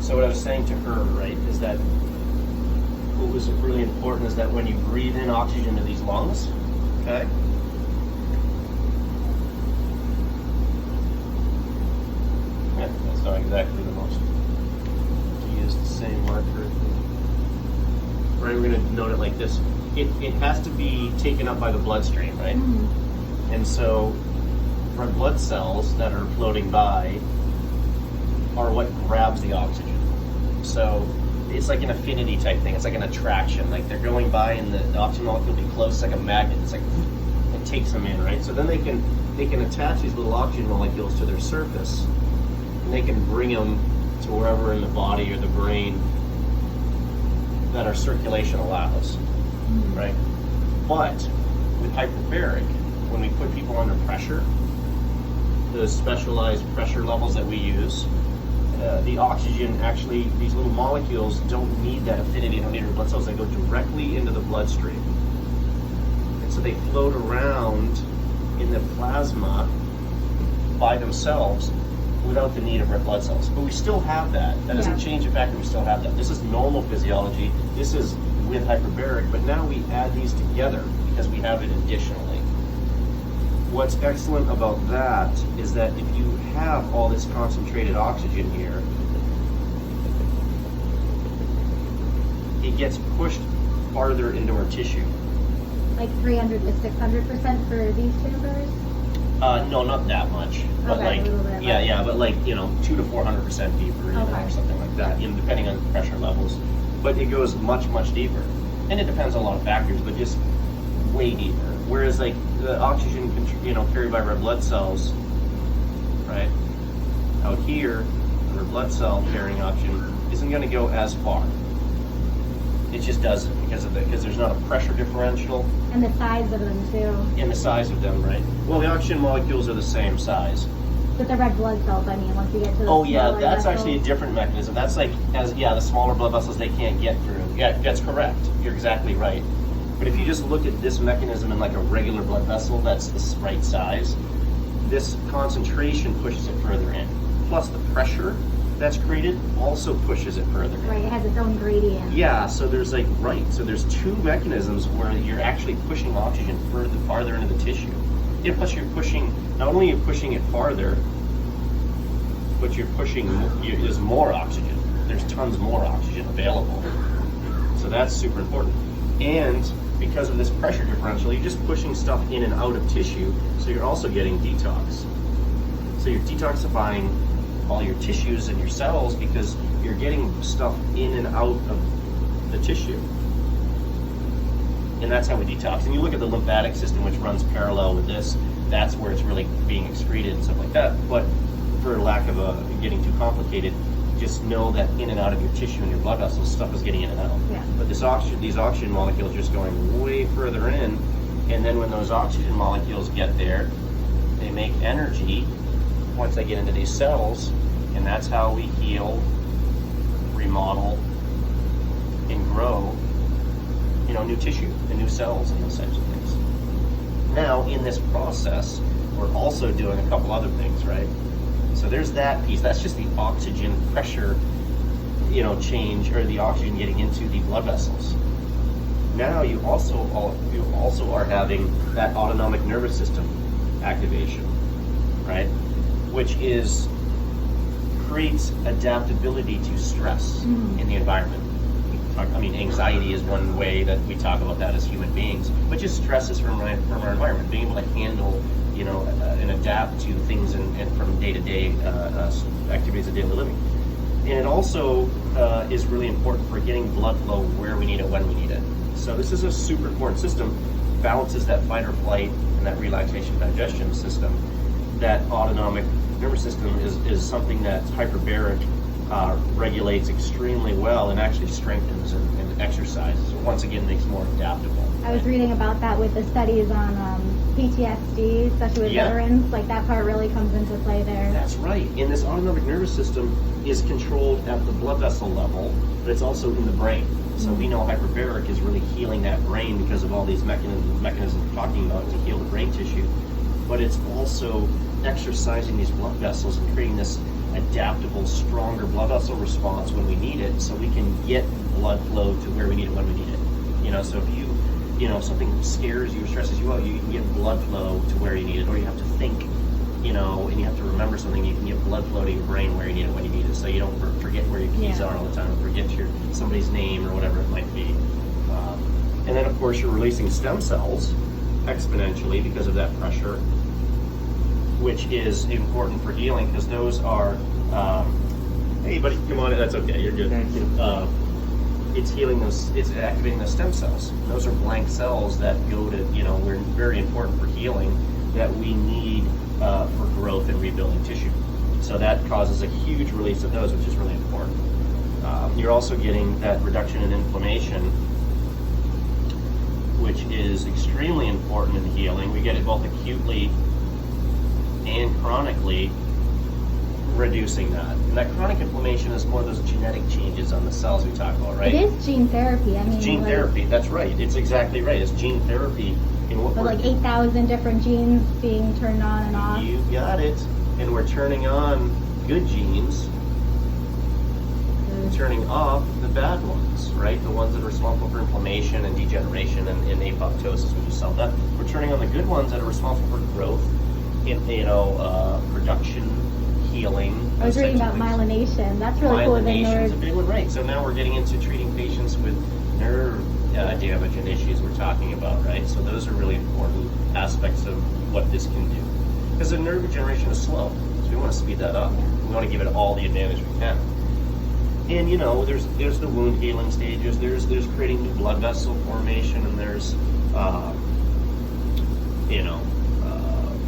So what I was saying to her, right, is that what was really important is that when you breathe in oxygen to these lungs, okay, yeah, that's not exactly the most, to use the same marker, right, we're going to note it like this. It has to be taken up by the bloodstream, right? Mm-hmm. And so red blood cells that are floating by are what grabs the oxygen. So it's like an affinity type thing. It's like an attraction. Like they're going by and the oxygen molecule will be close, like a magnet. It's like it takes them in, right? So then they can attach these little oxygen molecules to their surface, and they can bring them to wherever in the body or the brain that our circulation allows, right? But with hyperbaric, when we put people under pressure, the specialized pressure levels that we use, the oxygen actually, these little molecules don't need that affinity, don't need our blood cells, they go directly into the bloodstream. And so they float around in the plasma by themselves without the need of red blood cells. But we still have that. That doesn't change the fact that we still have that. This is normal physiology. This is with hyperbaric, but now we add these together because we have it additionally. What's excellent about that is that if you have all this concentrated oxygen here, it gets pushed farther into our tissue. Like 300 to 600% for these chambers? No, not that much. But okay, like, yeah, but like, 200 to 400% deeper, or something like that, depending on the pressure levels. But it goes much, much deeper. And it depends on a lot of factors, but just way deeper. Whereas like the oxygen, carried by red blood cells, right? Out here, the red blood cell carrying oxygen isn't going to go as far. It just doesn't because there's not a pressure differential. And the size of them too. And the size of them, right? Well, the oxygen molecules are the same size. But the red blood cells, I mean, once you get to the that's actually a different mechanism. That's like, the smaller blood vessels they can't get through. Yeah, that's correct. You're exactly right. But if you just look at this mechanism in like a regular blood vessel that's the right size, this concentration pushes it further in. Plus the pressure that's created also pushes it further in. Right, it has its own gradient. Yeah, so there's so there's two mechanisms where you're actually pushing oxygen farther into the tissue. Yeah, plus you're pushing, not only are you pushing it farther, but you're pushing, there's more oxygen. There's tons more oxygen available. So that's super important. And because of this pressure differential, you're just pushing stuff in and out of tissue, so you're also getting detox. So you're detoxifying all your tissues and your cells because you're getting stuff in and out of the tissue. And that's how we detox. And you look at the lymphatic system, which runs parallel with this, that's where it's really being excreted and stuff like that. But for lack of getting too complicated, just know that in and out of your tissue and your blood vessels, stuff is getting in and out. Yeah. But these oxygen molecules are just going way further in, and then when those oxygen molecules get there, they make energy once they get into these cells, and that's how we heal, remodel, and grow, new tissue and new cells and those types of things. Now, in this process, we're also doing a couple other things, right? So there's that piece. That's just the oxygen pressure, change, or the oxygen getting into the blood vessels. Now you also are having that autonomic nervous system activation, right? Which creates adaptability to stress in the environment. Anxiety is one way that we talk about that as human beings, but just stress is from our environment, being able to handle, and adapt to things and from day-to-day activities of daily living. And it also is really important for getting blood flow where we need it, when we need it. So this is a super important system, balances that fight or flight and that relaxation digestion system. That autonomic nervous system is something that hyperbaric regulates extremely well and actually strengthens and exercises. So once again, makes more adaptable. I was reading about that with the studies on PTSD, especially with veterans. Like that part really comes into play there. That's right. And this autonomic nervous system is controlled at the blood vessel level, but it's also in the brain. So we know hyperbaric is really healing that brain because of all these mechanisms we're talking about to heal the brain tissue. But it's also exercising these blood vessels and creating this adaptable, stronger blood vessel response when we need it, so we can get blood flow to where we need it when we need it. So if something scares you or stresses you out, you can get blood flow to where you need it, or you have to think, and you have to remember something, you can get blood flow to your brain where you need it when you need it, so you don't forget where your keys are all the time, or forget somebody's name or whatever it might be. And then of course you're releasing stem cells exponentially because of that pressure, which is important for healing, because those are, hey buddy, come on, that's okay, you're good. Thank you. It's healing it's activating those stem cells. Those are blank cells that go to, we're very important for healing, that we need for growth and rebuilding tissue. So that causes a huge release of those, which is really important. You're also getting that reduction in inflammation, which is extremely important in healing. We get it both acutely and chronically, reducing that. And that chronic inflammation is more of those genetic changes on the cells we talk about, right? It is gene therapy. Gene therapy, that's right. It's exactly right. It's gene therapy. But like 8,000 different genes being turned on and off. You got it. And we're turning on good genes, turning off the bad ones, right? The ones that are responsible for inflammation and degeneration and apoptosis, we just saw that. We're turning on the good ones that are responsible for growth, production, healing. I was reading about myelination. That's really cool. Myelination is a big one, right? So now we're getting into treating patients with nerve damage and issues we're talking about, right? So those are really important aspects of what this can do. Because the nerve regeneration is slow, so we want to speed that up. We want to give it all the advantage we can. And there's the wound healing stages. There's creating new blood vessel formation, and there's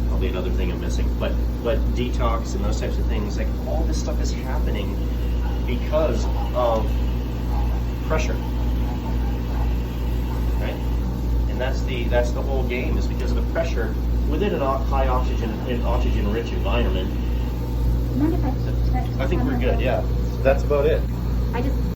probably another thing I'm missing, but detox and those types of things. Like all this stuff is happening because of pressure, right? And that's the whole game, is because of the pressure within a high oxygen-rich environment. Do you mind if I think we're good. Yeah, that's about it. I just